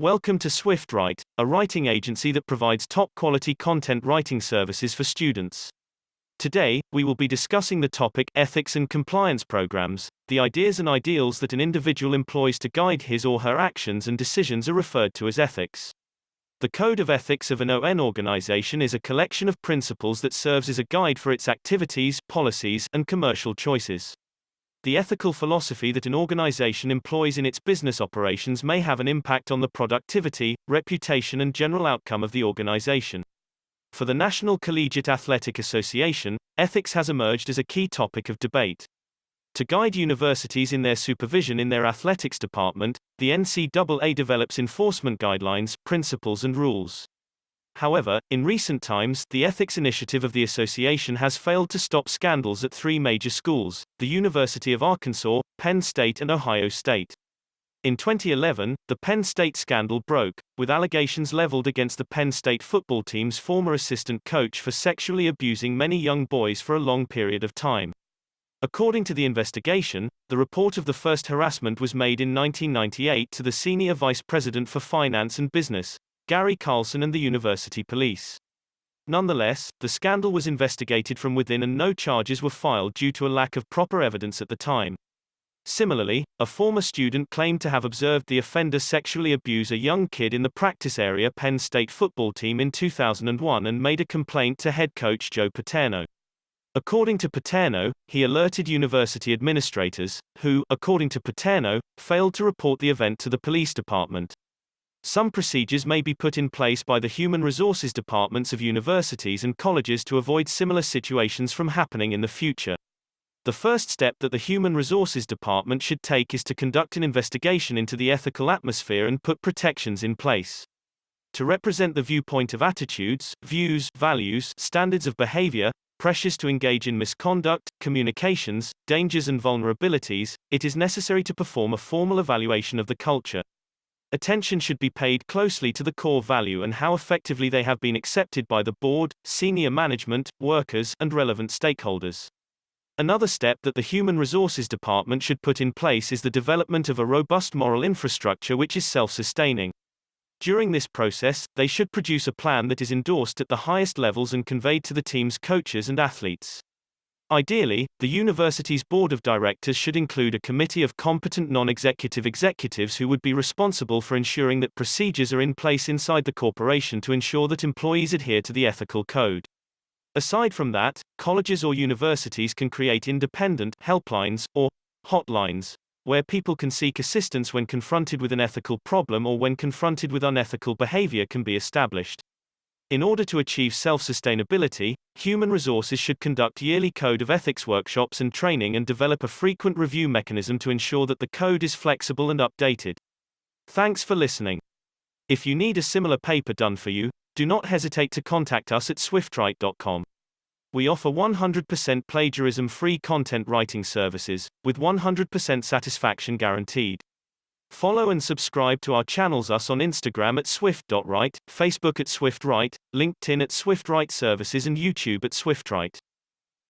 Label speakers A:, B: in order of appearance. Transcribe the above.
A: Welcome to SwiftWrite, a writing agency that provides top-quality content writing services for students. Today, we will be discussing the topic ethics and compliance programs. The ideas and ideals that an individual employs to guide his or her actions and decisions are referred to as ethics. The Code of Ethics of an organization is a collection of principles that serves as a guide for its activities, policies, and commercial choices. The ethical philosophy that an organization employs in its business operations may have an impact on the productivity, reputation, and general outcome of the organization. For the National Collegiate Athletic Association, ethics has emerged as a key topic of debate. To guide universities in their supervision in their athletics department, the NCAA develops enforcement guidelines, principles, and rules. However, in recent times, the ethics initiative of the association has failed to stop scandals at three major schools: the University of Arkansas, Penn State, and Ohio State. In 2011, the Penn State scandal broke, with allegations leveled against the Penn State football team's former assistant coach for sexually abusing many young boys for a long period of time. According to the investigation, the report of the first harassment was made in 1998 to the Senior Vice President for Finance and Business, Gary Carlson, and the university police. Nonetheless, the scandal was investigated from within and no charges were filed due to a lack of proper evidence at the time. Similarly, a former student claimed to have observed the offender sexually abuse a young kid in the practice area Penn State football team in 2001 and made a complaint to head coach Joe Paterno. According to Paterno, he alerted university administrators, who, according to Paterno, failed to report the event to the police department. Some procedures may be put in place by the human resources departments of universities and colleges to avoid similar situations from happening in the future. The first step that the human resources department should take is to conduct an investigation into the ethical atmosphere and put protections in place. To represent the viewpoint of attitudes, views, values, standards of behavior, pressures to engage in misconduct, communications, dangers and vulnerabilities, it is necessary to perform a formal evaluation of the culture. Attention should be paid closely to the core value and how effectively they have been accepted by the board, senior management, workers, and relevant stakeholders. Another step that the Human Resources Department should put in place is the development of a robust moral infrastructure which is self-sustaining. During this process, they should produce a plan that is endorsed at the highest levels and conveyed to the team's coaches and athletes. Ideally, the university's board of directors should include a committee of competent non-executive executives who would be responsible for ensuring that procedures are in place inside the corporation to ensure that employees adhere to the ethical code. Aside from that, colleges or universities can create independent helplines or hotlines, where people can seek assistance when confronted with an ethical problem or when confronted with unethical behavior can be established. In order to achieve self-sustainability, human resources should conduct yearly code of ethics workshops and training and develop a frequent review mechanism to ensure that the code is flexible and updated. Thanks for listening. If you need a similar paper done for you, do not hesitate to contact us at swiftwrite.com. We offer 100% plagiarism-free content writing services, with 100% satisfaction guaranteed. Follow and subscribe to our channels us on Instagram at swift.write, Facebook at SwiftWrite, LinkedIn at SwiftWrite Services and YouTube at SwiftWrite.